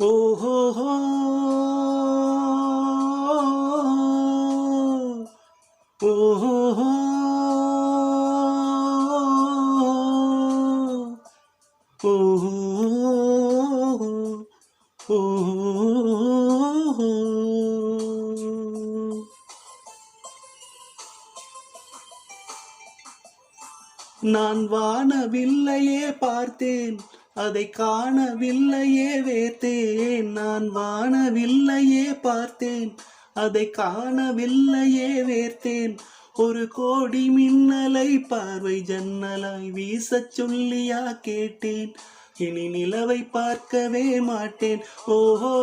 ஓஹோ ஓஹோ நான் வானவில்லையே பார்த்தேன், அதை காணவில்லையே வேர்த்தேன். நான் வானவில்லையே பார்த்தேன், அதை காணவில்லையே வேர்த்தேன். ஒரு கோடி மின்னலை பார்வை ஜன்னலாய் வீசச் சொல்லியா கேட்டேன். இனி நிலவை பார்க்கவே மாட்டேன். ஓஹோ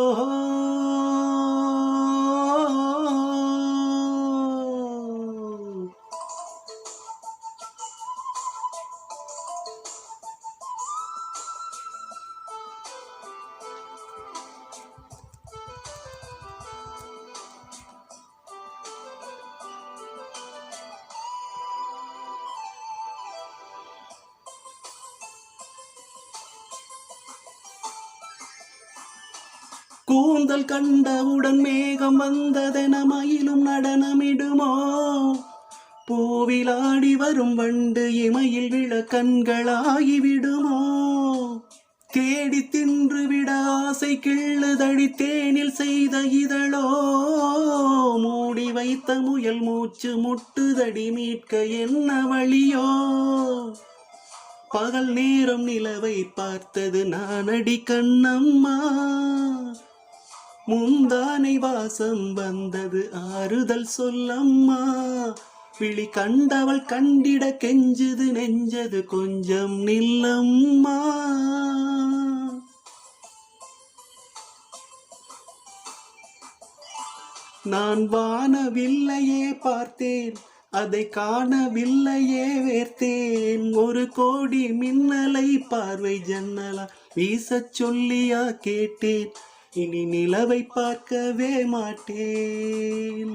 கூந்தல் கண்டவுடன் மேகம் வந்ததென மயிலும் நடனமிடுமோ? பூவிலாடி வரும் வண்டு இமையில் விழ கண்களாகிவிடுமோ? தேடி தின்று விட ஆசை கிள்ளுதடி தேனில் செய்த இதழோ? மூடி வைத்த முயல் மூச்சு முட்டுதடி மீட்க என்ன வழியோ? பகல் நேரம் நிலவை பார்த்தது நானடி கண்ணம்மா, முந்தானை வாசம் வந்தது ஆறுதல் சொல்லம்மா. விழி கண்டவள் கண்டிட கெஞ்சுது நெஞ்சது கொஞ்சம் நில்லம்மா. நான் வானவில்லையே பார்த்தேன், அதை காணவில்லையே வேர்த்தேன். ஒரு கோடி மின்னலை பார்வை ஜன்னலா வீசச் சொல்லியா கேட்டேன். இனி நிலவை பார்க்கவே மாட்டேன்.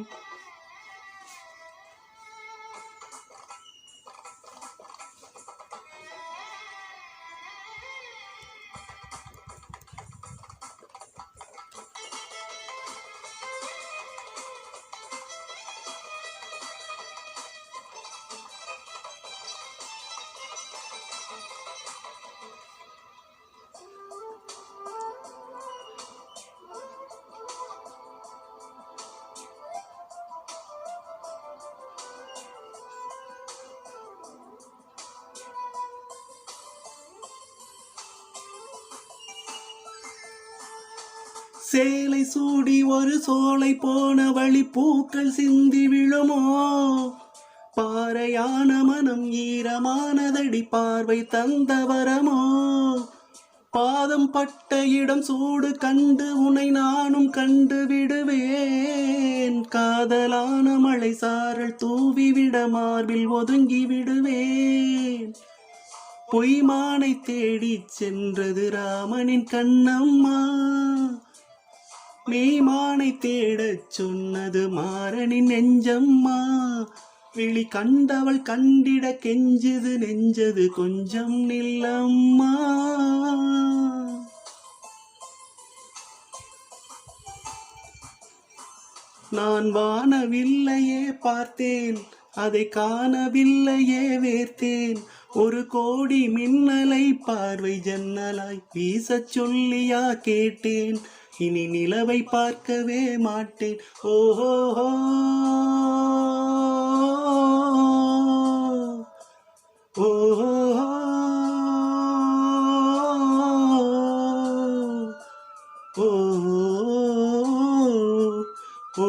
சேலை சூடி ஒரு சோலை போன வழி பூக்கள் சிந்தி விழுமோ? பாறையான மனம் ஈரமானதடி பார்வை தந்தவரமோ? பாதம் பட்ட இடம் சூடு கண்டு உனை நானும் கண்டு விடுவேன். காதலான மழை சாரல் தூவிவிட மார்பில் ஒதுங்கி விடுவேன். பொய்மானை தேடி சென்றது ராமனின் கண்ணம்மா, மெய்மானை தேடச் சொன்னது மாறனின் நெஞ்சம்மா. விழி கண்டவள் கண்டிட கெஞ்சுது நெஞ்சது கொஞ்சம் நில்லம்மா. நான் வானவில்லையே பார்த்தேன், அதை காணவில்லையே வேர்த்தேன். ஒரு கோடி மின்னலை பார்வை ஜன்னலாய் வீசச் சொல்லியா கேட்டேன். இனி நிலவை பார்க்கவே மாட்டேன். ஓஹோ ஓஹோ ஓ ஓ